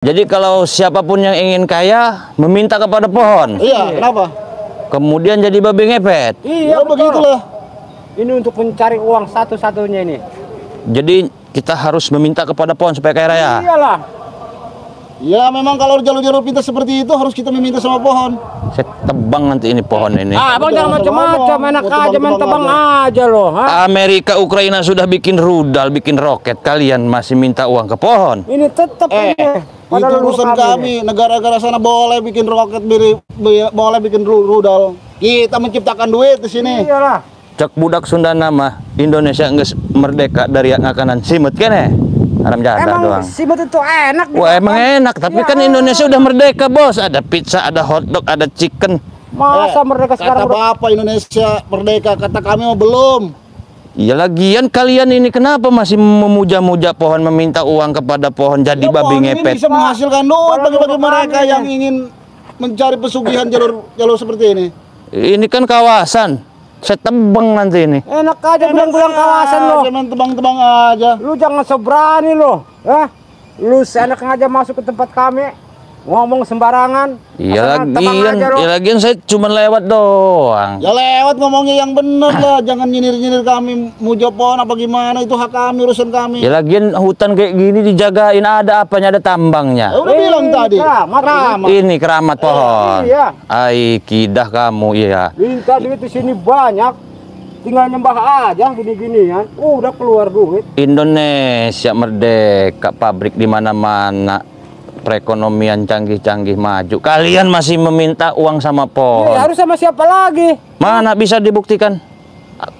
Jadi kalau siapapun yang ingin kaya meminta kepada pohon. Iya, kenapa? Kemudian jadi babi ngepet. Iya, begitulah. Ini untuk mencari uang satu-satunya ini. Jadi kita harus meminta kepada pohon supaya kaya raya. Iyalah. Ya memang kalau jalur-jalur pintas seperti itu harus kita meminta sama pohon. Saya tebang nanti ini pohon ini. Abang jangan macam-macam, enak aja main tebang aja loh. Amerika, Ukraina sudah bikin rudal, bikin roket. Kalian masih minta uang ke pohon? Ini tetap ini. Itu urusan kami. Negara-negara sana boleh bikin roket, boleh bikin rudal. Kita menciptakan duit di sini. Iyalah. Cek budak Sunda nama Indonesia nggak merdeka dari ngakanan simut kene. Haram jada Emang doang. simut itu enak. Wah emang enak, tapi Ya. kan Indonesia udah merdeka bos. Ada pizza, ada hotdog, ada chicken. Masa mereka sekarang Kata Bapak Indonesia merdeka, kata kami mau belum. Ya lagian kalian ini kenapa masih memuja-muja pohon, meminta uang kepada pohon jadi Ya, babi pohon ini ngepet? bisa menghasilkan duit bagi mereka yang ingin mencari pesugihan jalur seperti ini. Ini kan kawasan. Saya tebang nanti ini. enak aja bilang-bilang kawasan lo. Jangan tebang-tebang aja. Lu jangan seberani lo. Lu seenaknya aja masuk ke tempat kami. Ngomong sembarangan. Iya Asal tebang lagian, aja lo. ya lagian saya cuma lewat doang. Ya lewat ngomongnya yang bener lah, jangan nyinir-nyinir kami muja pohon apa gimana, itu hak kami, urusan kami. Ya lagian hutan kayak gini dijagain, ada apanya, ada tambangnya. Ya udah bilang tadi. Keramat. Ini keramat pohon. Iya. Ai kidah kamu iya. Minta duit di sini banyak. Tinggal nyembah aja gini-ginian. Udah keluar duit. Indonesia merdeka, pabrik di mana-mana, perekonomian canggih-canggih maju. Kalian masih meminta uang sama pohon. Ya, harus sama siapa lagi? Mana bisa dibuktikan?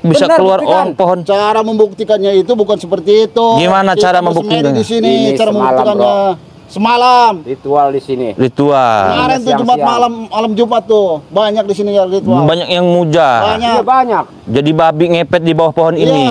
Bisa Benar, keluar buktikan. uang pohon. Cara membuktikannya itu bukan seperti itu. Gimana Kita cara bersemedi membuktikannya? di sini, Ini cara semalam, membuktikannya semalam. Ritual di sini. Ritual. Kemarin tuh Jumat siang-siang. malam Jumat tuh banyak di sini ya ritual. Banyak yang muja. Banyak. Iya banyak. Jadi babi ngepet di bawah pohon Iya. ini.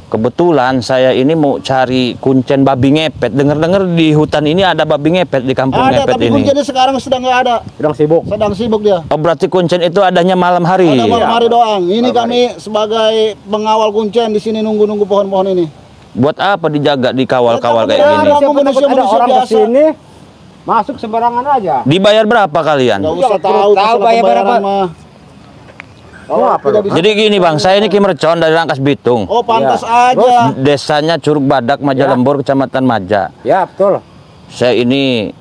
Kebetulan saya ini mau cari kuncen babi ngepet. Dengar-dengar di hutan ini ada babi ngepet di kampung Ada, ngepet tapi ini. kuncinya sekarang sedang nggak ada. Sedang sibuk. Sedang sibuk dia. Oh berarti kuncen itu adanya malam hari. Ada malam hari doang. Ini kami sebagai pengawal kuncen di sini nunggu-nunggu pohon-pohon ini. Buat apa dijaga, dikawal-kawal kayak Ya, gini? Kamu Siapa manusia- takut ada manusia orang biasa. kesini masuk sembarangan aja. Dibayar berapa kalian? Nggak Iya, usah perlu tahu, tahu masalah bayar pembayaran berapa. mah. Oh, apa tidak lu? bisa. Jadi gini bang, saya ini Ki Mercon dari Rangkas Bitung. Oh pantas Iya. aja. Desanya Curug Badak, Maja Ya. Lembur, Kecamatan Maja. Ya betul. Saya ini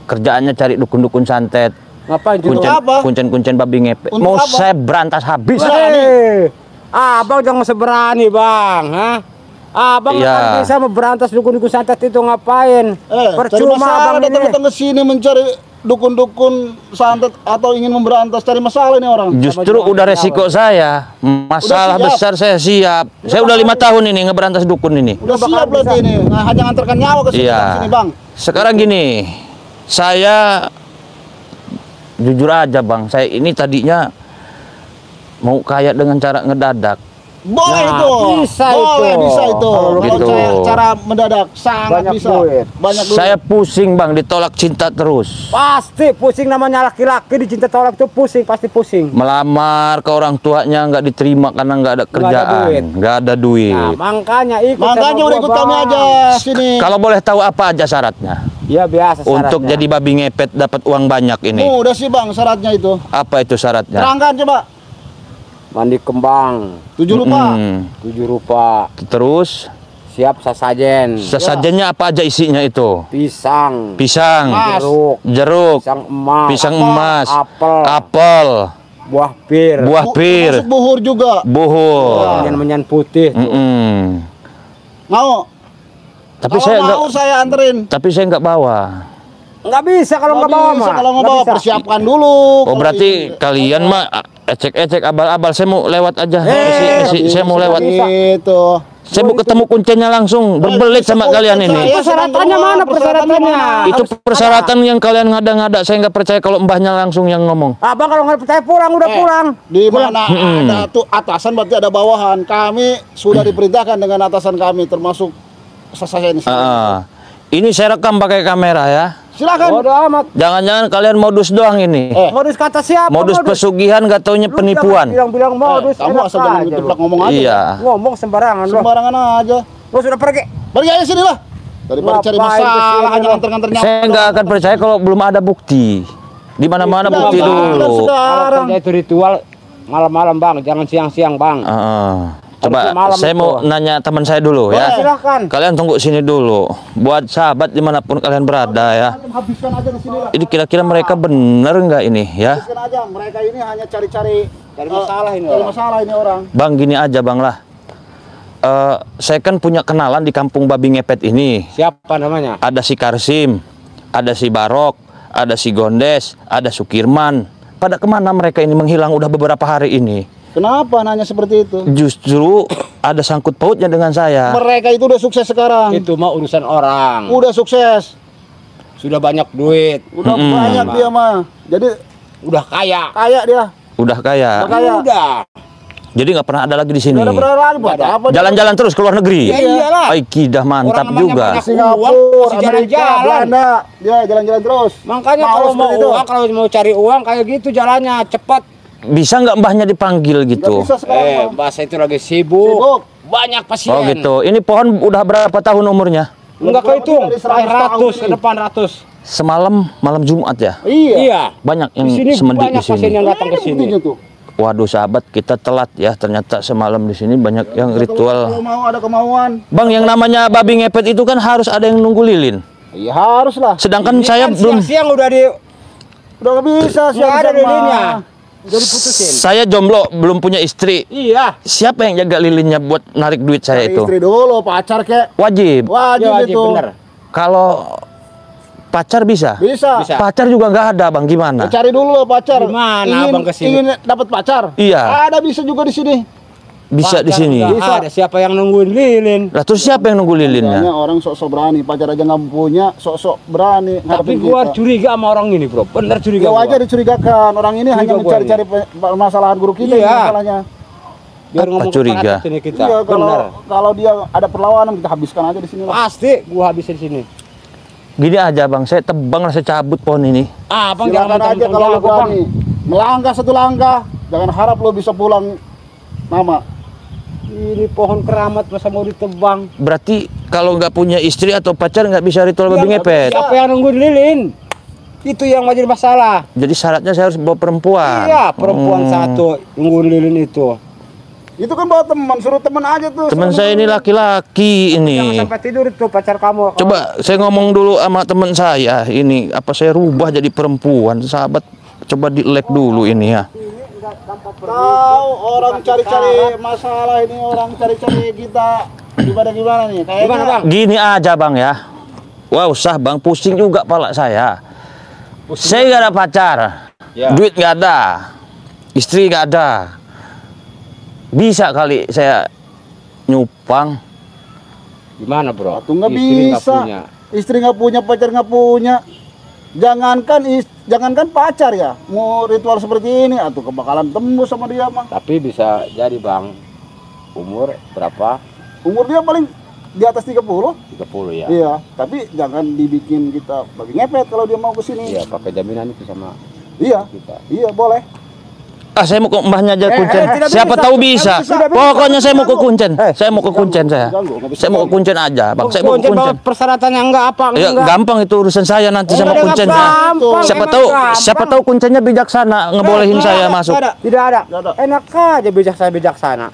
kerjaannya cari dukun-dukun santet, Ngapain juga? apa? kuncen babi ngepet. Untuk Mau apa? saya berantas habis. Abang jangan seberani bang, Abang Iya. akan bisa memberantas dukun-dukun santet itu ngapain? Cari Percuma masalah abang ini. datang ke sini mencari dukun-dukun santet atau ingin memberantas, cari masalah ini orang. Justru udah resiko saya, masalah Udah siap. besar saya siap. Saya udah 5 tahun ini ngeberantas dukun ini. Udah siap berarti ini. Nah, hanya ngantarkan nyawa ke sini, Iya. sini bang. Sekarang gini, saya jujur aja bang, saya ini tadinya mau kaya dengan cara ngedadak. Boleh Nah, itu. bisa Boleh itu. bisa itu. Kalau Kalau gitu. cara mendadak sangat Banyak bisa. duit. Banyak duit. Saya pusing bang, ditolak cinta terus. Pasti pusing, namanya laki-laki dicinta tolak itu pusing, pasti pusing. Melamar ke orang tuanya nggak diterima karena nggak ada kerjaan, duit. nggak ada duit. Nah, makanya ikut Makanya sama udah gua, ikut kami Bang. aja sini. Kalau boleh tahu apa aja syaratnya Iya biasa untuk syaratnya. jadi babi ngepet dapat uang banyak ini? Udah sih bang syaratnya itu. Apa itu syaratnya? Terangkan coba. Mandi kembang 7 rupa. 7 rupa, Terus siap sasajen, sesajennya apa aja isinya itu? pisang, Pisang, Mas. jeruk, pisang emas, pisang emas, apel, apel, buah pir, buah pir, Masuk buhur juga. buhur. menyan-menyan putih tuh. Mau? Tapi Kalau saya mau nggak, saya anterin. tapi saya nggak bawa. Nggak bisa kalau nggak bawa bisa mah. kalau nggak Nggak bawa bisa. persiapkan dulu. Oh Kalau berarti ini- kalian mah ecek-ecek abal-abal. Saya mau lewat aja. Saya mau lewat. Gitu. Saya mau ketemu kuncennya langsung. Berbelit sama kalian ini. Saya Persyaratannya mana persyaratannya? Itu persyaratan yang kalian ngada-ngada. Saya nggak percaya kalau mbahnya langsung yang ngomong. Abang kalau nggak percaya pulang, udah pulang. Di mana ada tuh atasan berarti ada bawahan. Kami sudah diperintahkan dengan atasan kami termasuk saya ini. Ini saya rekam pakai kamera ya. Silakan. Bodo amat. Jangan-jangan kalian modus doang ini. Modus kata siapa? Modus pesugihan gak taunya Lu penipuan. jangan bilang bilang modus. Kamu enak asal jangan aja jeblak lu. ngomong aja. Iya. Ngomong sembarangan lu. Sembarangan aja. Lu sudah pergi. Pergi aja sini lah. Daripada cari Ngapain masalah kesini hanya lo? nganter-nganternya. Saya nggak akan percaya kalau belum ada bukti. Di mana-mana Sudah, bukti Bang. dulu. Sudah. Kalau Sekarang. kerja itu ritual malam-malam bang, jangan siang-siang bang. Coba malam saya itu. mau nanya teman saya dulu ya. Silahkan. Kalian tunggu sini dulu. Buat sahabat dimanapun kalian berada ya. Habiskan aja di sini lah. Ini kira-kira mereka benar nggak ini ya? Habiskan aja. Mereka ini hanya cari-cari masalah ini cari orang. masalah ini orang. Bang gini aja bang lah. Saya kan punya kenalan di kampung babi ngepet ini. Siapa namanya? Ada si Karsim, ada si Barok, ada si Gondes, ada Sukirman. Pada kemana mereka ini menghilang udah beberapa hari ini? Kenapa nanya seperti itu? Justru ada sangkut pautnya dengan saya. Mereka itu udah sukses sekarang. Itu mah urusan orang. Udah sukses. Sudah banyak duit. Udah banyak dia mah. Jadi Udah kaya. kaya dia. Udah kaya. Kaya. Udah. Jadi nggak pernah ada lagi di sini. Udah berapa lagi buat apa? dia? Jalan-jalan terus ke luar negeri. Ya iyalah. Ay, kidah mantap Orang namanya juga. banyak Singapura, Uang, masih Amerika, jalan-jalan. Belanda. Dia jalan-jalan terus. Makanya Mau kalau mau seperti itu. uang, kalau mau cari uang kayak gitu jalannya cepat. Bisa nggak mbahnya dipanggil Nggak gitu? bisa sekarang. Bang. Bahasa itu lagi sibuk. Sibuk. Banyak pasien. Oh gitu. Ini pohon udah berapa tahun umurnya? Enggak kehitung. Dari 100 ratus ke tahun. depan ratus. Semalam malam Jumat ya. Iya. Iya. Banyak yang Di sini semendik banyak di sini. pasien yang datang ke Ini sini. buktinya tuh. Waduh sahabat, kita telat ya. Ternyata semalam di sini banyak yang Kalau ritual. mau ada kemauan, Bang, yang namanya babi ngepet itu kan harus ada yang nunggu lilin. iya harus lah. Sedangkan Ini saya kan belum. siang-siang udah di Udah nggak bisa sih. nggak ada lilinnya. Udah diputusin. Saya jomblo, belum punya istri. Iya. Siapa yang jaga lilinnya buat narik duit saya itu? Istri dulu, pacar kek. Wajib. Wajib, Ya, wajib itu. bener. Kalau pacar bisa. Bisa. Bisa. Pacar juga nggak ada, Bang. Gimana? Cari dulu pacar. Gimana abang kesini? Ingin dapat pacar? Iya. Ada bisa juga di sini. Bisa di Pacar sini. nggak Bisa. Ada siapa yang nungguin lilin? Lah terus siapa yang nunggu lilinnya? Makanya orang sok-sok berani, pacar aja nggak punya, sok-sok berani. Tapi ngadepin gua kita. curiga sama orang ini, Bro. Bener Ya curiga gua. wajar dicurigakan. Orang ini hanya Curiga gua mencari-cari permasalahan guru kita. Iya. ini masalahnya. Biar Apa ngomong curiga? ke ini kita. Iya, Bener. kalau dia ada perlawanan kita habiskan aja di sini lah. Pasti gua habisin sini. Gini aja, Bang. Saya tebang lah, saya cabut pohon ini. Ah, Bang Silakan jangan aja mentang-mentang kalau lo jago, Bang. berani. Melangkah satu langkah, jangan harap lo bisa pulang nama. Ini pohon keramat masa mau ditebang. Berarti kalau nggak punya istri atau pacar nggak bisa ritual babi Ya, ngepet. siapa yang nungguin lilin? Itu yang jadi masalah. Jadi syaratnya saya harus bawa perempuan. Iya, perempuan satu nungguin lilin itu. Itu kan bawa teman, suruh teman aja tuh. Teman suruh saya ini teman. laki-laki Jangan ini. sampai tidur itu pacar kamu. Coba saya ngomong dulu sama teman saya ini, apa saya rubah jadi perempuan? Sahabat, coba di-like dulu ini ya. Tahu orang cari-cari masalah ini, orang cari-cari kita gimana nih? Kayaknya Gimana, Bang? Gini aja Bang ya. Wow, sah Bang, pusing juga pala saya. Saya nggak ada pacar, Ya. duit nggak ada, istri nggak ada. Bisa kali saya nyupang. Gimana, Bro? Tuh nggak Istri nggak bisa. punya. Istri nggak punya, pacar nggak punya. Jangankan pacar ya, mau ritual seperti ini, atau kebakalan tembus sama dia mah. Tapi bisa jadi, Bang. Umur berapa? Umur dia paling di atas 30. 30 ya. Iya, tapi jangan dibikin kita bagi ngepet kalau dia mau ke sini. Iya, pakai jaminan itu sama Iya, kita. iya boleh. Ah, saya mau ke mbahnya aja kuncen. tidak Siapa bisa. tahu Tidak bisa. bisa, tidak bisa. Pokoknya saya mau ke Diganggu. kuncen. Saya mau ke kuncen saya. Diganggu, nggak bisa Saya mau ke diganggu. kuncen aja, Bang. Saya mau ke Kuncen bawa kuncen. persyaratannya enggak apa Ya, enggak. gampang itu urusan saya nanti sama Enggak, kuncennya. gampang, Siapa emang tahu gampang. siapa tahu kuncennya bijaksana ngebolehin Nggak saya ada, masuk. nggak ada. Tidak ada. Nggak ada. Enak aja bijaksana.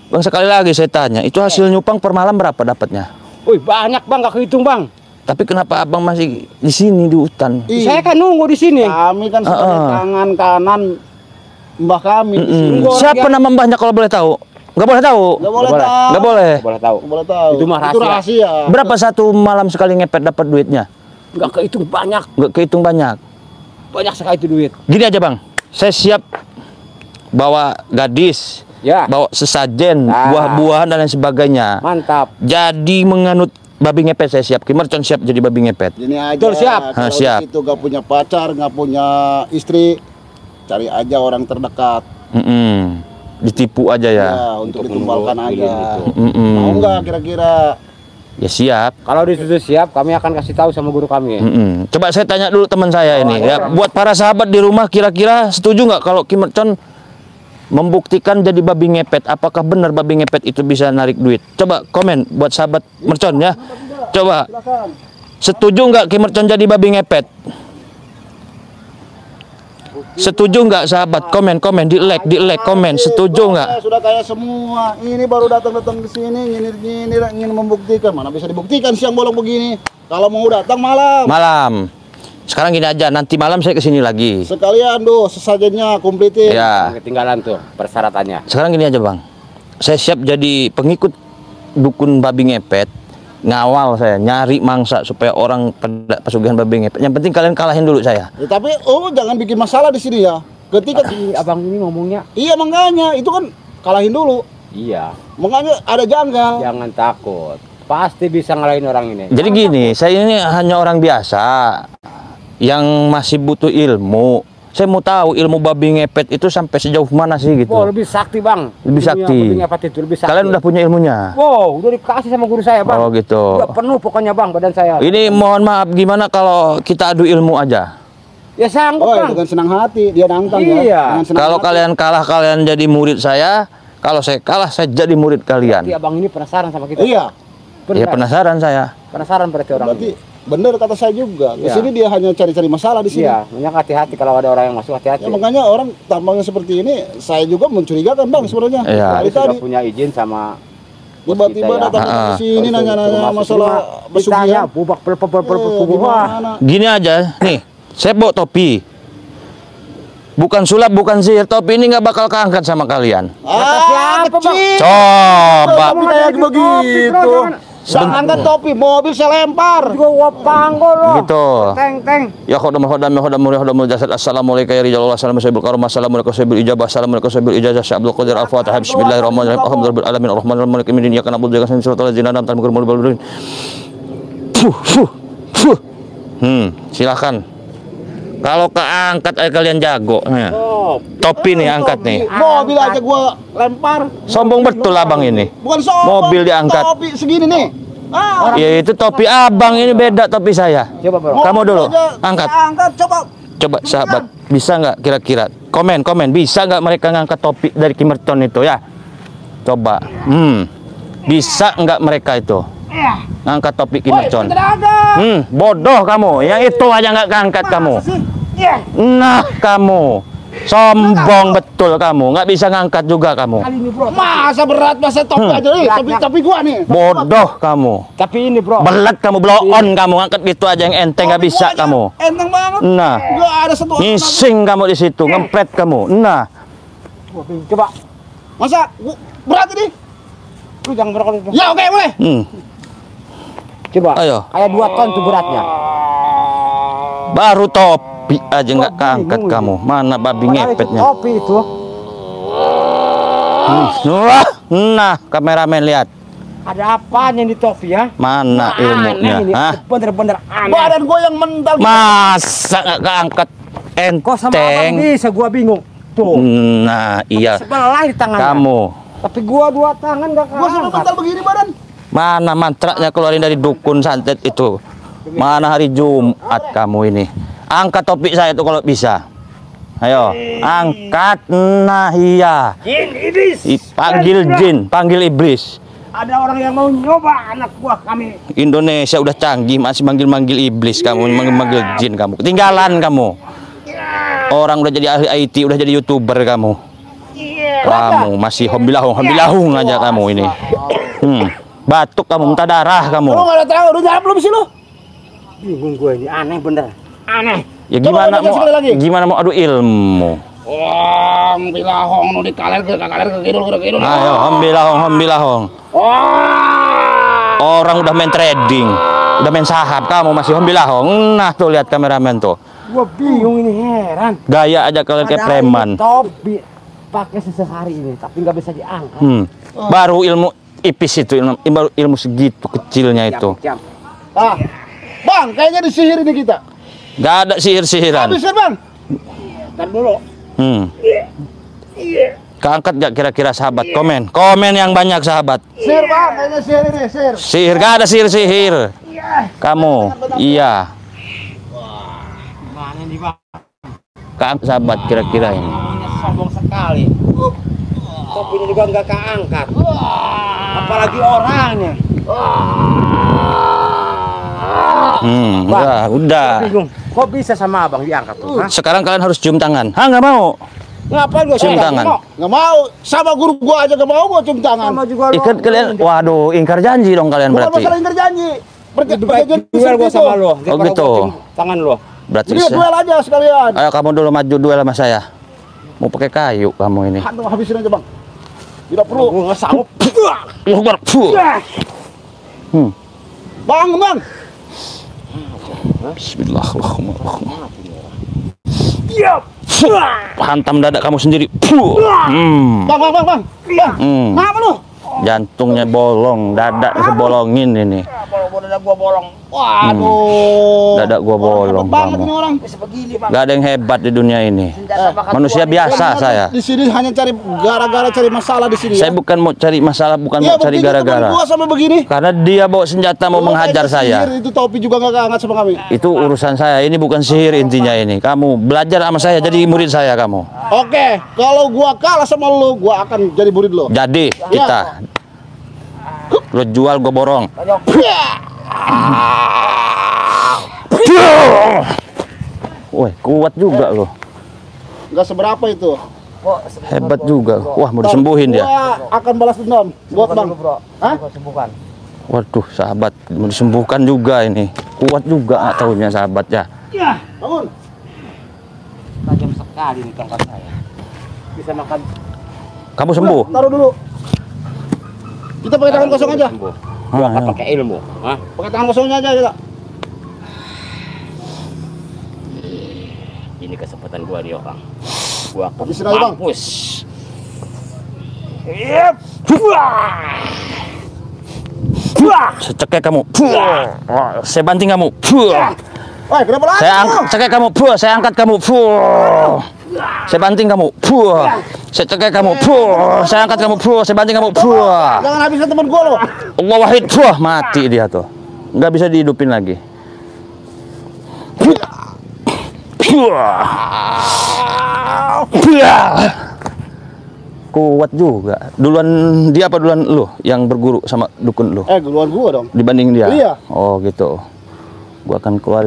Bang, sekali lagi saya tanya, itu hasil nyupang per malam berapa dapatnya? Wih, banyak, Bang, enggak kehitung, Bang. Tapi kenapa Abang masih di sini di hutan? Ih, Saya kan nunggu di sini. kami kan sebagai tangan kanan mbah kami di sini. Mm-mm. Siapa nama mbahnya kalau boleh tahu? Nggak boleh tahu. Nggak boleh Nggak boleh. tahu. Nggak boleh. Boleh tahu. Nggak boleh tahu. Itu mah Itu rahasia. rahasia. Berapa satu malam sekali ngepet dapat duitnya? Enggak kehitung banyak. Nggak kehitung banyak. Banyak sekali itu duit. Gini aja Bang, saya siap bawa gadis, Ya. bawa sesajen, Nah. buah-buahan dan lain sebagainya. Mantap. Jadi menganut babi ngepet saya siap. Kimercon siap jadi babi ngepet. Gini aja. Betul, siap. Kalau Siap. di situ nggak punya pacar, nggak punya istri, cari aja orang terdekat. Ditipu aja ya. Ya, untuk ditumbalkan menunggu aja. lilin itu. Mau nggak kira-kira? Ya siap. Kalau di situ siap, kami akan kasih tahu sama guru kami. Coba saya tanya dulu teman saya ini ya. Buat para sahabat di rumah kira-kira setuju nggak kalau Kimercon membuktikan jadi babi ngepet? Apakah benar babi ngepet itu bisa narik duit? Coba komen buat sahabat Mercon ya. Coba. Silakan. Setuju nggak Kim Mercon jadi babi ngepet? Setuju nggak sahabat? Komen di like komen. Setuju nggak? Sudah kayak semua. Ini baru datang ke sini ingin membuktikan. Mana bisa dibuktikan siang bolong begini? Kalau mau datang malam. Malam. Sekarang gini aja, nanti malam saya kesini lagi. Sekalian sesajennya komplitin. Ya. Ketinggalan tuh persyaratannya. Sekarang gini aja bang, saya siap jadi pengikut dukun babi ngepet, ngawal saya, nyari mangsa supaya orang pada pesugihan babi ngepet. Yang penting kalian kalahin dulu saya. Ya, tapi jangan bikin masalah di sini ya. Ketika Abang ini ngomongnya. iya makanya itu kan kalahin dulu. Iya. Makanya ada janggal. Jangan takut. Pasti bisa ngalahin orang ini. Jadi gini, saya ini hanya orang biasa yang masih butuh ilmu. Saya mau tahu ilmu babi ngepet itu sampai sejauh mana sih gitu. Oh, lebih sakti bang. Lebih sakti. Babi ngepet itu lebih sakti. Kalian udah punya ilmunya? Wow, udah dikasih sama guru saya bang. Oh gitu. Udah penuh pokoknya bang badan saya. Ini mohon maaf, gimana kalau kita adu ilmu aja? Ya sanggup bang. Dengan senang hati dia nantang Iya. ya. Dengan senang Kalau hati. kalian kalah, kalian jadi murid saya. Kalau saya kalah, saya jadi murid kalian. Berarti abang ini penasaran sama kita. Iya. Ya penasaran saya. Penasaran berarti orang Berarti ini. bener kata saya juga. Di Iya. sini dia hanya cari-cari masalah di sini. Iya, makanya hati-hati kalau ada orang yang masuk hati-hati. Ya, makanya orang tampangnya seperti ini, saya juga mencurigakan bang sebenarnya. Iya. Dari Dia sudah tadi punya izin sama tiba-tiba kita ya. datang ke sini nanya-nanya masalah ditanya pesugihan. bubak Eh, pesugihan. gimana? Gini aja, nih, saya bawa topi. Bukan sulap, bukan sihir. Topi ini nggak bakal keangkat sama kalian. siapa, Bang? kecil. Coba. Topi kayak begitu. Sebentar. Jangan topi, mobil saya lempar. Juga wapanggol loh. Gitu. Teng. Ya khodam jasad. Assalamualaikum ya rijalullah. Assalamualaikum warahmatullahi wabarakatuh. Assalamualaikum sayyidul ijabah. Assalamualaikum sayyidul ijazah. Syabdul qadir al-fatihah. Bismillahirrahmanirrahim. Alhamdulillahirabbil alamin. Arrahmanirrahim. Maliki yaumiddin. Iyyaka na'budu wa iyyaka nasta'in. Shiratal ladzina an'amta 'alaihim ghairil maghdubi 'alaihim. Silakan. Kalau keangkat aja kalian jago. Nah, topi nih angkat nih. Mobil aja gua lempar. Sombong betul abang ini. Bukan sombong. Mobil diangkat. Topi segini nih. Ya itu topi abang, ini beda topi saya. Coba bro. Kamu dulu, Mobil aja angkat. saya angkat coba. Coba sahabat, bisa nggak kira-kira? Komen, bisa nggak mereka ngangkat topi dari Kim Mercon itu ya? Coba, bisa nggak mereka itu ngangkat topi Kim Mercon? Bodoh kamu, yang itu aja nggak keangkat kamu. Nah kamu, sombong betul kamu, nggak bisa ngangkat juga kamu. Masa berat masa topi aja nih, topi gua nih. Bodoh kamu, Tapi ini bro. belet kamu, blow on kamu, ngangkat gitu aja yang enteng nggak Topi bisa gua aja kamu. Enteng banget. Nah. Gak ada satu. Ngising kamu di situ, ngempret kamu. Nah, Coba. Masa berat ini? Lu jangan berkata itu. Ya oke boleh. Coba. Ayo. Kayak 2 ton tuh beratnya. Baru topi aja nggak keangkat kamu. Mana babi ngepetnya? Topi itu. Wah, nah kameramen lihat. Ada apanya di topi ya? Mana ilmunya? Aneh ini. Hah? Bener-bener aneh. Badan gua yang mental. Masa nggak keangkat Kok sama abang enteng? bisa gua bingung. Tuh. Nah, iya. Sebelah di tangannya. Kamu. Tapi gua 2 tangan gak Gua sudah keangkat. mental begini badan. Mana mantranya keluarin dari dukun santet itu? Mana hari Jumat kamu ini? Angkat topi saya tuh kalau bisa. Ayo, angkat. Nah, iya. Jin iblis. Panggil jin, panggil iblis. Ada orang yang mau nyoba anak buah kami. Indonesia udah canggih, masih manggil-manggil iblis kamu, manggil jin kamu. Ketinggalan kamu. Orang udah jadi ahli IT, udah jadi YouTuber kamu. Kamu masih hobi-lahung aja kamu ini. Batuk kamu, muntah darah kamu. Lu gak ada tahu, udah nyala belum sih lu? Bingung gue ini, aneh bener. Aneh. Ya Coba gimana ucapkan mau, sekali lagi. gimana mau adu ilmu? Wong bilahong nu dikaler ke kidul. Ayo, hombilahong. Orang udah main trading, udah main sahab, kamu masih hombilahong. Nah tuh lihat kameramen tuh. Gua bingung ini, heran. Gaya aja kalian kayak Padahal preman. ini topi pakai sehari ini, tapi nggak bisa diangkat. Baru ilmu ipis itu, ilmu segitu kecilnya itu. Jam. Ah, bang, kayaknya disihir ini kita. Gak ada sihir-sihiran. Habis kan bang? Ntar dulu. Keangkat gak kira-kira sahabat? Komen yang banyak sahabat. Sihir bang, kayaknya sihir ini, sihir. Sihir, gak ada sihir-sihir. Kamu, iya. Mana nih bang? Keangkat sahabat kira-kira ini. Sombong sekali. Topinya juga nggak keangkat. Apalagi orangnya. Udah. Bingung. Kok bisa sama abang diangkat tuh? Hah? Sekarang kalian harus cium tangan. Nggak mau. Ngapain gua Cium tangan. Nggak mau. Sama guru gua aja nggak mau gua cium tangan. Sama juga lo. Ikat kalian. Waduh, ingkar janji dong kalian Bukan berarti. masalah ingkar janji. Duel gua sama lo. Oh, gitu. Tangan lo. Berarti Jadi duel aja sekalian. ayo kamu dulu maju duel sama saya. Mau pakai kayu kamu ini. Hantu habisin aja, Bang. Tidak perlu. Gua nggak sanggup. Akbar. Bang. Bismillahirrahmanirrahim. Hantam dada kamu sendiri. Bang. Kenapa lu? Jantungnya bolong, dada sebolongin ini. Dada gua bolong. Waduh. Dada gua bolong Banget kamu. ini orang. Gak ada yang hebat di dunia ini. Manusia biasa saya. Di sini hanya cari gara-gara cari masalah di sini. Saya bukan mau cari masalah, bukan ya, mau cari gara-gara. Gua sampai begini. Karena dia bawa senjata mau menghajar saya. Itu topi juga nggak angkat sama kami. Itu urusan saya. Ini bukan sihir intinya ini. Kamu belajar sama saya, jadi murid saya kamu. Oke, kalau gua kalah sama lu, gua akan jadi murid lo. Jadi kita lo jual, gue borong. Woi, kuat juga lo. Nggak seberapa itu. Hebat juga. Wah, mau disembuhin dia. Gua akan balas dendam buat Bang. Hah? Waduh, sahabat, mau disembuhkan juga ini. Kuat juga nggak tahunya sahabat ya. Bangun. Tajam sekali nih tongkat saya. Bisa makan. Kamu sembuh? Taruh dulu. Kita pakai tangan kosong aja. Gua akan pakai ilmu. Hah? Pakai tangan kosongnya aja kita. Ini kesempatan gua nih, Bang. Gua akan Habisin aja, Bang. mampus. Saya cekek kamu. Saya banting kamu. Woi, kenapa lagi? Saya cekek kamu. Saya angkat kamu. Saya banting kamu. Saya cekek kamu. Saya angkat kamu. Saya banting kamu. Jangan habiskan teman gua lo. Allah wahid. Mati dia tuh. Nggak bisa dihidupin lagi. Kuat juga. Duluan dia apa duluan lu yang berguru sama dukun lu? Duluan gua dong. Dibanding dia? Iya. Oh gitu. Gua akan keluar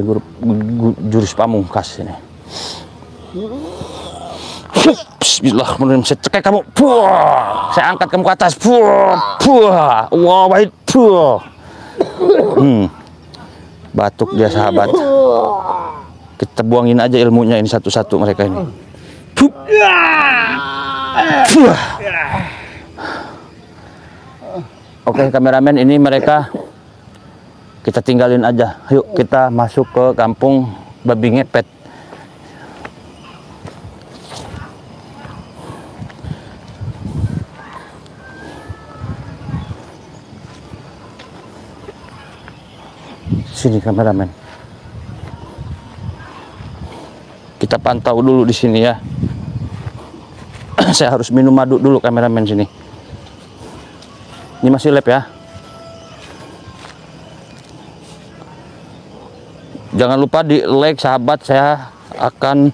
jurus pamungkas ini. Bismillahirrahmanirrahim. Saya cekek kamu. Saya angkat kamu ke atas. Wah, baik. Batuk dia sahabat. Kita buangin aja ilmunya ini satu-satu mereka ini. Oke, kameramen, ini mereka kita tinggalin aja. Yuk kita masuk ke kampung babi ngepet. Sini kameramen. Kita pantau dulu di sini ya. Saya harus minum madu dulu kameramen sini. Ini masih lab ya. Jangan lupa di like sahabat, saya akan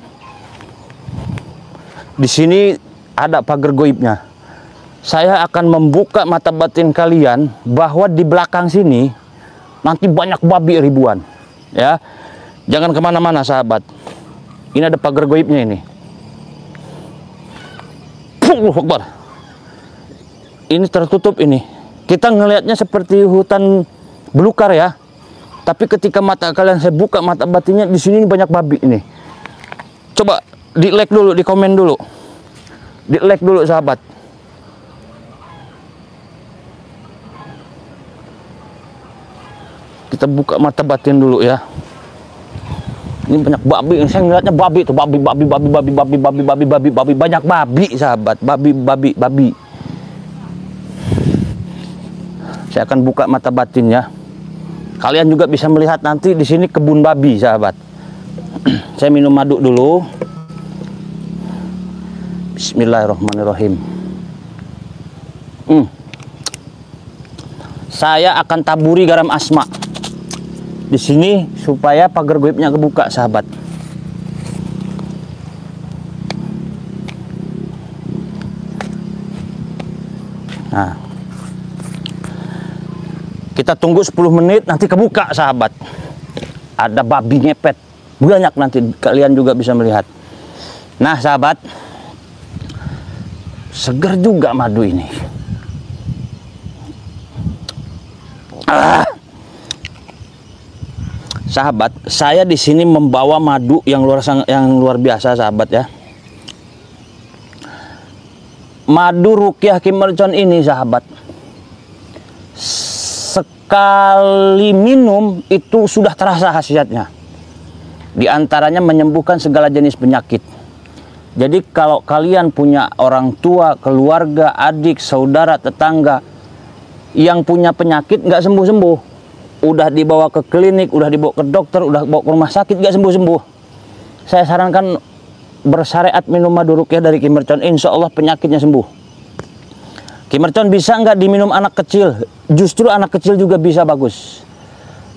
di sini ada pagar goibnya. Saya akan membuka mata batin kalian bahwa di belakang sini nanti banyak babi ribuan. Ya, jangan kemana-mana sahabat. Ini ada pagar goibnya ini. Allahu Akbar. Ini tertutup ini. Kita ngelihatnya seperti hutan belukar ya. Tapi ketika mata kalian saya buka mata batinnya, di sini banyak babi ini. Coba di like dulu, di komen dulu. Di like dulu sahabat. Kita buka mata batin dulu ya. Ini banyak babi, saya ngeliatnya babi tuh, babi banyak babi sahabat, babi. Saya akan buka mata batinnya. Kalian juga bisa melihat nanti di sini kebun babi sahabat. Saya minum madu dulu. Bismillahirrahmanirrahim. Saya akan taburi garam asma di sini supaya pagar goibnya kebuka sahabat. Nah, kita tunggu 10 menit nanti kebuka sahabat. ada babi ngepet, banyak nanti kalian juga bisa melihat. Nah sahabat, seger juga madu ini. Sahabat, saya di sini membawa madu yang luar biasa sahabat ya. Madu Ruqyah Ki Mercon ini sahabat, sekali minum itu sudah terasa khasiatnya. Di antaranya menyembuhkan segala jenis penyakit. Jadi kalau kalian punya orang tua, keluarga, adik, saudara, tetangga yang punya penyakit nggak sembuh-sembuh, udah dibawa ke klinik, udah dibawa ke dokter, udah bawa ke rumah sakit nggak sembuh-sembuh, saya sarankan bersyariat minum madu Ruqyah dari Ki Mercon, insya Allah penyakitnya sembuh. Ki Mercon bisa nggak diminum anak kecil? Justru anak kecil juga bisa bagus.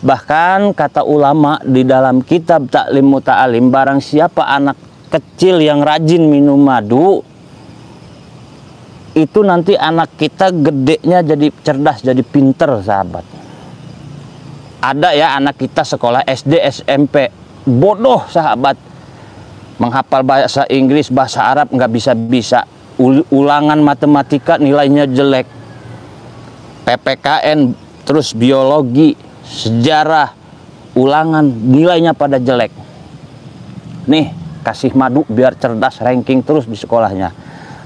Bahkan kata ulama di dalam kitab Ta'lim Muta'alim, barang siapa anak kecil yang rajin minum madu, itu nanti anak kita gedenya jadi cerdas, jadi pinter sahabat. Ada ya anak kita sekolah SD, SMP, bodoh sahabat, menghafal bahasa Inggris, bahasa Arab nggak bisa-bisa, ulangan matematika nilainya jelek, PPKN, terus biologi, sejarah, ulangan nilainya pada jelek. Nih kasih madu biar cerdas, ranking terus di sekolahnya.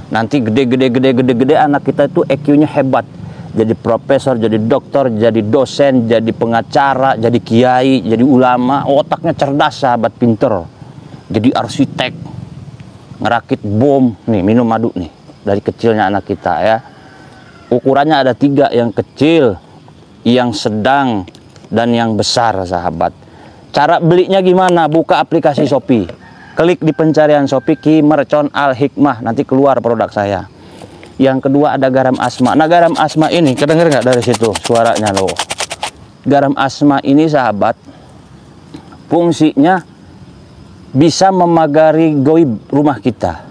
Nanti gede anak kita itu EQ-nya hebat, jadi profesor, jadi dokter, jadi dosen, jadi pengacara, jadi kiai, jadi ulama, otaknya cerdas sahabat, pinter, jadi arsitek, ngerakit bom. Nih minum madu nih dari kecilnya anak kita ya. Ukurannya ada 3, yang kecil, yang sedang, dan yang besar sahabat. Cara belinya gimana? Buka aplikasi Shopee, klik di pencarian Shopee Ki Mercon Al Hikmah, nanti keluar produk saya. Yang kedua ada garam asma. Nah garam asma ini kedenger nggak dari situ suaranya loh? Garam asma ini sahabat, fungsinya bisa memagari goib rumah kita,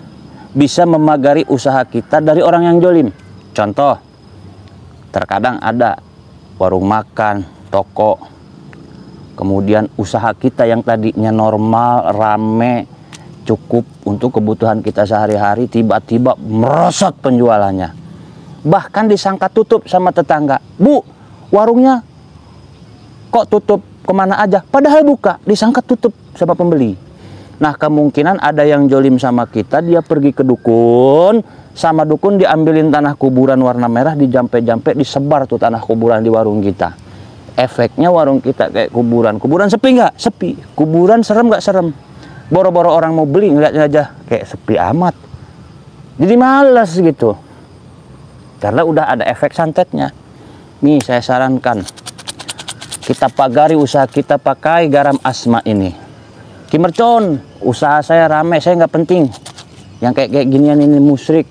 bisa memagari usaha kita dari orang yang jolim. Contoh, terkadang ada warung makan, toko, kemudian usaha kita yang tadinya normal, rame, cukup untuk kebutuhan kita sehari-hari, tiba-tiba merosot penjualannya. Bahkan disangka tutup sama tetangga. Bu, warungnya kok tutup, kemana aja? Padahal buka, disangka tutup sama pembeli. Nah kemungkinan ada yang jolim sama kita, dia pergi ke dukun, sama dukun diambilin tanah kuburan warna merah, dijampe-jampe, disebar tuh tanah kuburan di warung kita. Efeknya warung kita kayak kuburan. Kuburan sepi nggak? Sepi. Kuburan serem nggak? Serem. Boro-boro orang mau beli ngeliatnya aja kayak sepi amat, jadi malas gitu, karena udah ada efek santetnya. Nih saya sarankan kita pagari usaha kita pakai garam asma ini. Ki Mercon, usaha saya rame, saya nggak penting yang kayak ginian ini, musyrik.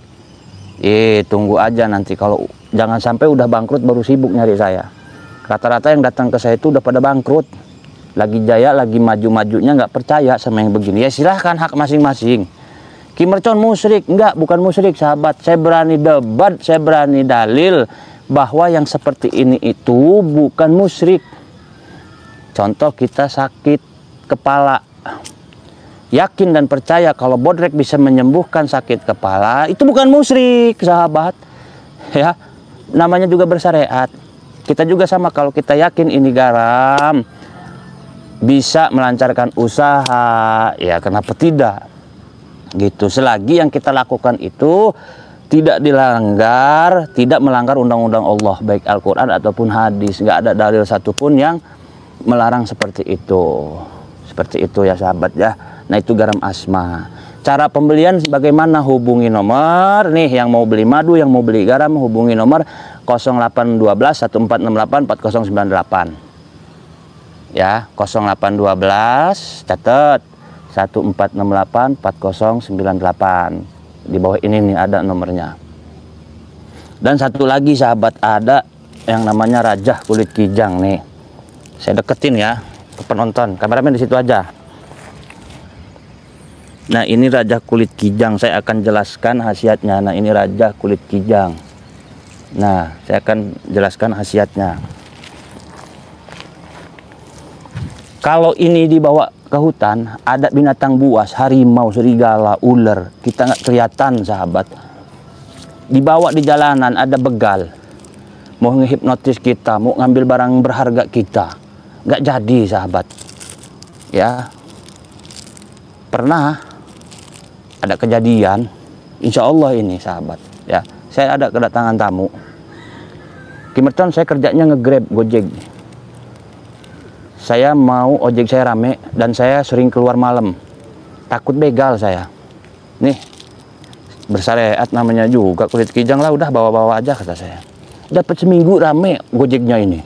Tunggu aja nanti, kalau jangan sampai udah bangkrut baru sibuk nyari saya. Rata-rata yang datang ke saya itu udah pada bangkrut, lagi jaya, lagi maju-majunya, nggak percaya sama yang begini. Ya silahkan, hak masing-masing. Ki Mercon musyrik? Enggak, bukan musyrik sahabat. Saya berani debat, saya berani dalil bahwa yang seperti ini itu bukan musyrik. Contoh kita sakit kepala, yakin dan percaya kalau bodrek bisa menyembuhkan sakit kepala, itu bukan musyrik sahabat. Ya, namanya juga bersyariat. Kita juga sama, kalau kita yakin ini garam bisa melancarkan usaha, ya kenapa tidak gitu, selagi yang kita lakukan itu tidak dilanggar, tidak melanggar undang-undang Allah, baik Al-Quran ataupun hadis. Nggak ada dalil satupun yang melarang seperti itu ya sahabat ya. Nah itu garam asma. Cara pembelian bagaimana? Hubungi nomor nih, yang mau beli madu, yang mau beli garam, hubungi nomor 0812 1468 4098 ya, 0812, catat 1468 4098. Di bawah ini nih ada nomornya. Dan satu lagi sahabat, ada yang namanya Rajah Kulit Kijang nih. Saya deketin ya ke penonton, kameramen di situ aja. Nah ini Rajah Kulit Kijang, saya akan jelaskan khasiatnya. Nah ini Rajah Kulit Kijang. Nah saya akan jelaskan khasiatnya. Kalau ini dibawa ke hutan, ada binatang buas, harimau, serigala, ular, kita nggak kelihatan sahabat. Dibawa di jalanan ada begal, mau ngehipnotis kita, mau ngambil barang berharga kita, nggak jadi sahabat. Ya, pernah ada kejadian, insya Allah ini sahabat. Ya, saya ada kedatangan tamu. Kimerton saya kerjanya nge-grab, Gojek. Saya mau ojek saya rame dan saya sering keluar malam. Takut begal saya. Nih, bersyariat namanya juga, kulit kijang lah, udah bawa-bawa aja kata saya. Dapat seminggu rame Gojeknya ini.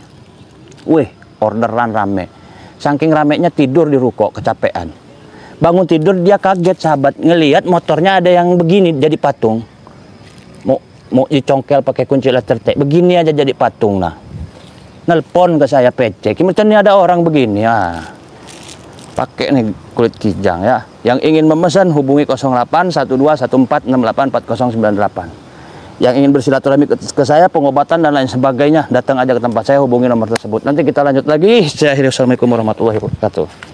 Wih, orderan rame. Saking ramenya tidur di ruko, kecapean. Bangun tidur dia kaget sahabat, ngelihat motornya ada yang begini jadi patung. Mau dicongkel pakai kunci letter T. Begini aja jadi patung nah. Nelpon ke saya PC, Kimerton ini ada orang begini ya. Pakai nih kulit kijang ya. Yang ingin memesan hubungi 081214684098. Yang ingin bersilaturahmi ke saya, pengobatan dan lain sebagainya, datang aja ke tempat saya, hubungi nomor tersebut. Nanti kita lanjut lagi. Assalamualaikum warahmatullahi wabarakatuh.